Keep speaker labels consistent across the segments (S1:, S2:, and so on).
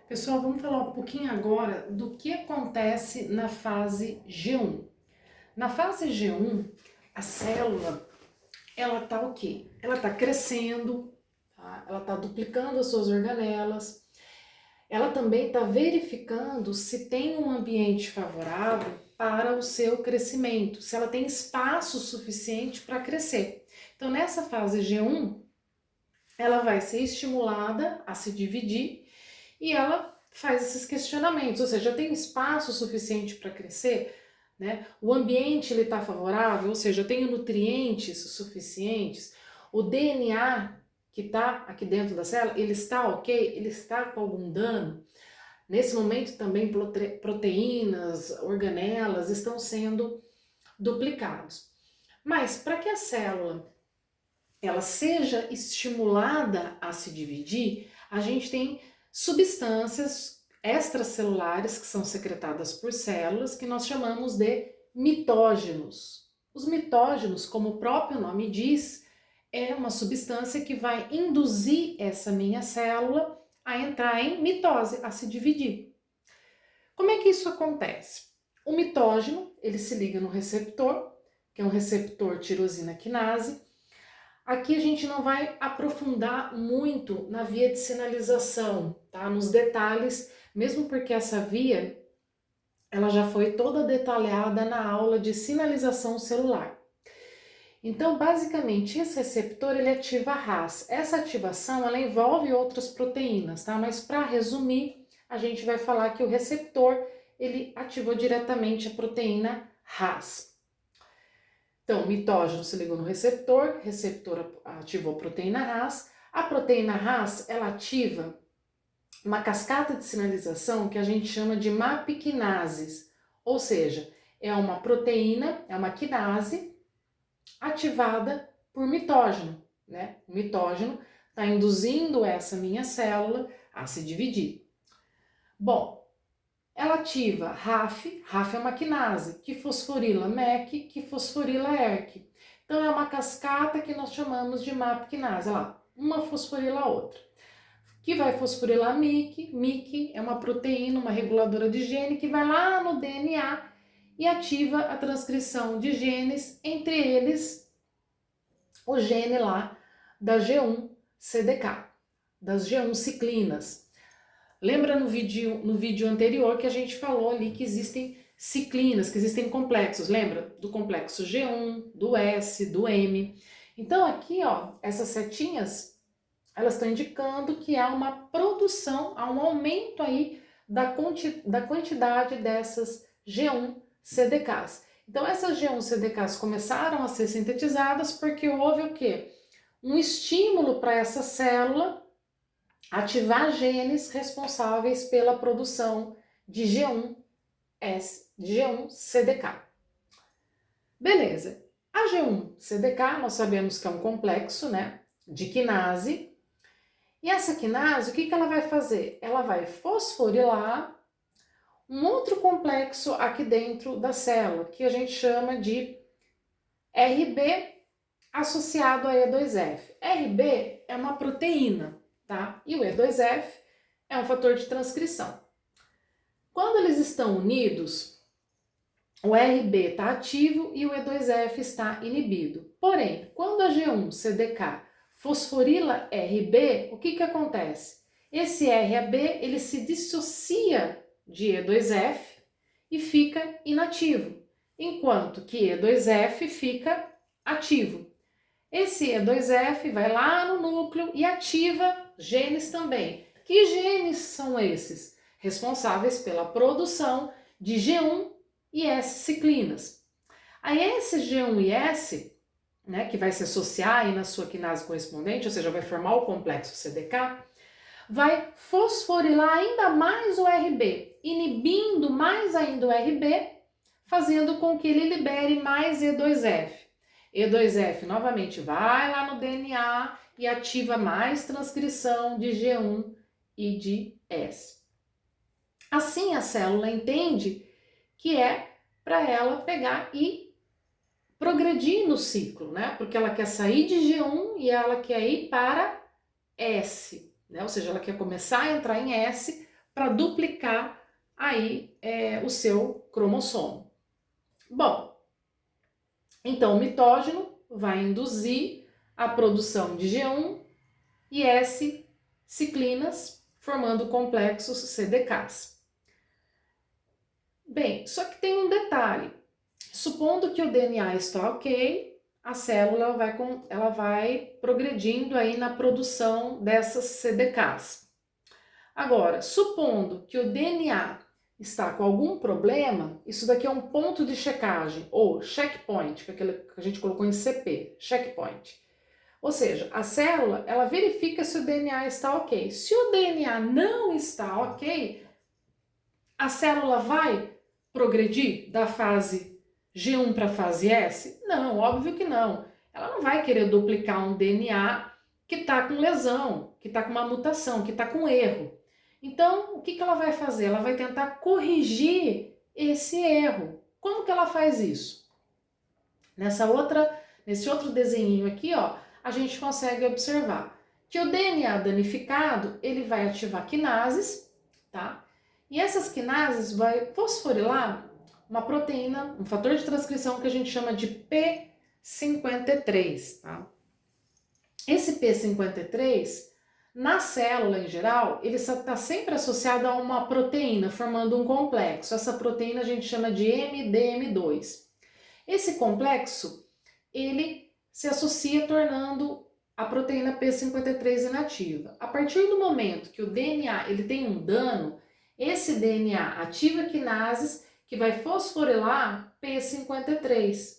S1: Pessoal, vamos falar um pouquinho agora do que acontece na fase G1. Na fase G1, a célula, ela tá o quê? Ela tá crescendo, tá? Ela tá duplicando as suas organelas, ela também está verificando se tem um ambiente favorável para o seu crescimento, se ela tem espaço suficiente para crescer. Então, nessa fase G1, ela vai ser estimulada a se dividir e ela faz esses questionamentos, ou seja, tem espaço suficiente para crescer, né? O ambiente ele está favorável, ou seja, eu tenho nutrientes suficientes, o DNA que está aqui dentro da célula, ele está ok, ele está com algum dano. Nesse momento também proteínas, organelas estão sendo duplicados. Mas para que a célula ela seja estimulada a se dividir, a gente tem substâncias extracelulares que são secretadas por células que nós chamamos de mitógenos. Os mitógenos, como o próprio nome diz, é uma substância que vai induzir essa minha célula a entrar em mitose, a se dividir. Como é que isso acontece? O mitógeno, ele se liga no receptor, que é um receptor tirosina quinase. Aqui a gente não vai aprofundar muito na via de sinalização, tá? Nos detalhes, mesmo porque essa via ela já foi toda detalhada na aula de sinalização celular. Então, basicamente, esse receptor ele ativa a RAS. Essa ativação ela envolve outras proteínas, tá? Mas para resumir, a gente vai falar que o receptor ele ativou diretamente a proteína RAS. Então, o mitógeno se ligou no receptor, receptor ativou a proteína RAS. A proteína RAS, ela ativa uma cascata de sinalização que a gente chama de MAP-quinases, ou seja, é uma proteína, é uma quinase ativada por mitógeno, né? O mitógeno está induzindo essa minha célula a se dividir. Bom, ela ativa RAF, RAF é uma quinase, que fosforila MEC, que fosforila ERK. Então é uma cascata que nós chamamos de MAP quinase, olha lá, uma fosforila a outra. Que vai fosforilar MYC, MYC é uma proteína, uma reguladora de gene que vai lá no DNA e ativa a transcrição de genes, entre eles o gene lá da G1-CDK, das G1 ciclinas. Lembra no vídeo anterior que a gente falou ali que existem ciclinas, que existem complexos, lembra? Do complexo G1, do S, do M. Então aqui, ó, essas setinhas, elas estão indicando que há uma produção, há um aumento aí da quantidade dessas G1-CDKs. Então essas G1-CDKs começaram a ser sintetizadas porque houve o quê? Um estímulo para essa célula ativar genes responsáveis pela produção de G1-CDK. Beleza. A G1-CDK nós sabemos que é um complexo, né, de quinase. E essa quinase, o que ela vai fazer? Ela vai fosforilar um outro complexo aqui dentro da célula, que a gente chama de RB associado a E2F. RB é uma proteína, tá? E o E2F é um fator de transcrição. Quando eles estão unidos, o RB está ativo e o E2F está inibido. Porém, quando a G1-CDK fosforila RB, o que acontece? Esse RAB ele se dissocia de E2F e fica inativo, enquanto que E2F fica ativo. Esse E2F vai lá no núcleo e ativa genes também. Que genes são esses? Responsáveis pela produção de G1 e S ciclinas. Aí esse G1 e S, né, que vai se associar aí na sua quinase correspondente, ou seja, vai formar o complexo CDK, vai fosforilar ainda mais o RB, inibindo mais ainda o RB, fazendo com que ele libere mais E2F. E2F novamente vai lá no DNA e ativa mais transcrição de G1 e de S. Assim a célula entende que é para ela pegar e progredir no ciclo, né? Porque ela quer sair de G1 e ela quer ir para S, né? Ou seja, ela quer começar a entrar em S para duplicar aí o seu cromossomo. Bom, então o mitógeno vai induzir a produção de G1 e S-ciclinas, formando complexos CDKs. Bem, só que tem um detalhe. Supondo que o DNA está ok, a célula ela vai progredindo aí na produção dessas CDKs. Agora, supondo que o DNA está com algum problema, isso daqui é um ponto de checagem, ou checkpoint, que é aquele que a gente colocou em CP, checkpoint. Ou seja, a célula, ela verifica se o DNA está ok. Se o DNA não está ok, a célula vai progredir da fase G1 para a fase S? Não, óbvio que não. Ela não vai querer duplicar um DNA que está com lesão, que está com uma mutação, que está com erro. Então, o que ela vai fazer? Ela vai tentar corrigir esse erro. Como que ela faz isso? Nesse outro desenho aqui, ó, a gente consegue observar que o DNA danificado, ele vai ativar quinases, tá? E essas quinases vai fosforilar uma proteína, um fator de transcrição que a gente chama de P53, tá? Esse P53, na célula em geral, ele está sempre associado a uma proteína, formando um complexo. Essa proteína a gente chama de MDM2. Esse complexo, ele se associa tornando a proteína P53 inativa. A partir do momento que o DNA ele tem um dano, esse DNA ativa quinases que vai fosforilar P53.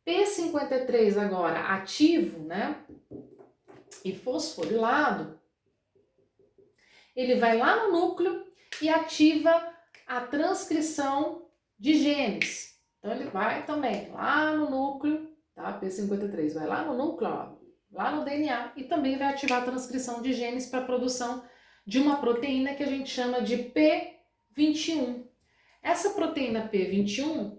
S1: P53 agora ativo, né, e fosforilado, ele vai lá no núcleo e ativa a transcrição de genes. Então ele vai também lá no núcleo, tá? P53 vai lá no núcleo, ó, lá no DNA, e também vai ativar a transcrição de genes para a produção de uma proteína que a gente chama de P21. Essa proteína P21,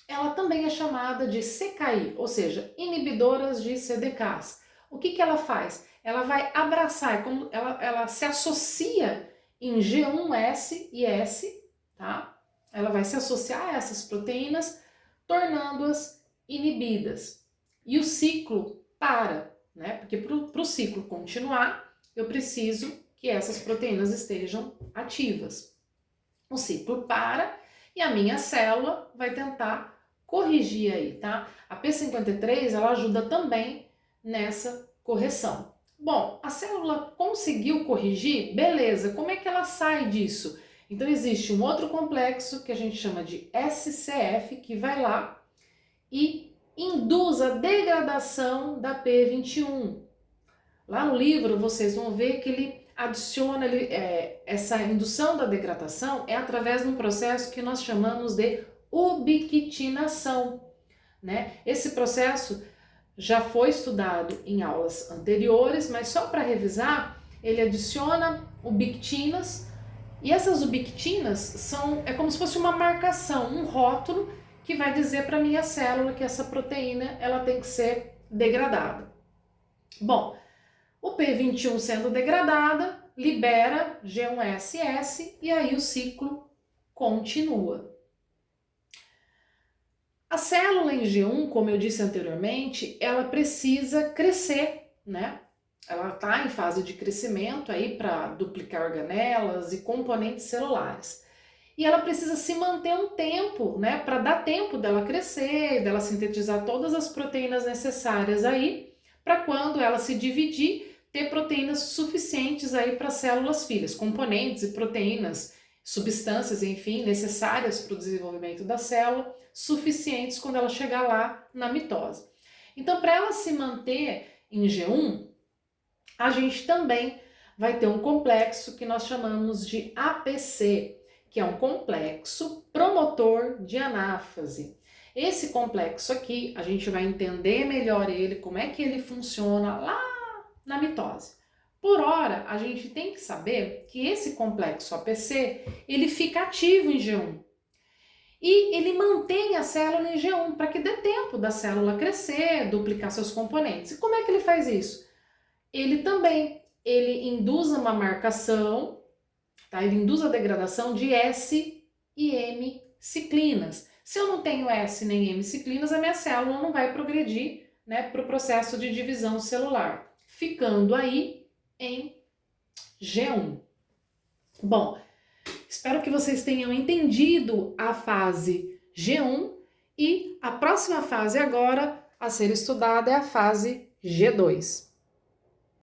S1: ela também é chamada de CKI, ou seja, inibidoras de CDKs. O que ela faz? Ela vai abraçar, ela se associa em G1S e S, tá? Ela vai se associar a essas proteínas, tornando-as inibidas. E o ciclo para, né? Porque para o ciclo continuar, eu preciso que essas proteínas estejam ativas. O ciclo para e a minha célula vai tentar corrigir aí, tá? A P53, ela ajuda também nessa correção. Bom, a célula conseguiu corrigir? Beleza, como é que ela sai disso? Então existe um outro complexo que a gente chama de SCF, que vai lá e induz a degradação da P21. Lá no livro vocês vão ver que ele adiciona, essa indução da degradação é através de um processo que nós chamamos de ubiquitinação, né? Esse processo já foi estudado em aulas anteriores, mas só para revisar, ele adiciona ubiquitinas, e essas ubiquitinas é como se fosse uma marcação, um rótulo que vai dizer para a minha célula que essa proteína ela tem que ser degradada. Bom, o P21 sendo degradada, libera G1SS e aí o ciclo continua. A célula em G1, como eu disse anteriormente, ela precisa crescer, né? Ela está em fase de crescimento aí para duplicar organelas e componentes celulares. E ela precisa se manter um tempo, né? Para dar tempo dela crescer, dela sintetizar todas as proteínas necessárias aí, para quando ela se dividir, ter proteínas suficientes aí para células filhas, componentes e proteínas, substâncias, enfim, necessárias para o desenvolvimento da célula, suficientes quando ela chegar lá na mitose. Então, para ela se manter em G1, a gente também vai ter um complexo que nós chamamos de APC, que é um complexo promotor de anáfase. Esse complexo aqui, a gente vai entender melhor ele, como é que ele funciona lá na mitose. Por hora, a gente tem que saber que esse complexo APC, ele fica ativo em G1. E ele mantém a célula em G1 para que dê tempo da célula crescer, duplicar seus componentes. E como é que ele faz isso? Ele induz uma marcação tá? Ele induz a degradação de S e M ciclinas. Se eu não tenho S nem M ciclinas, a minha célula não vai progredir, né, para o processo de divisão celular, ficando aí em G1. Bom, espero que vocês tenham entendido a fase G1 e a próxima fase agora a ser estudada é a fase G2.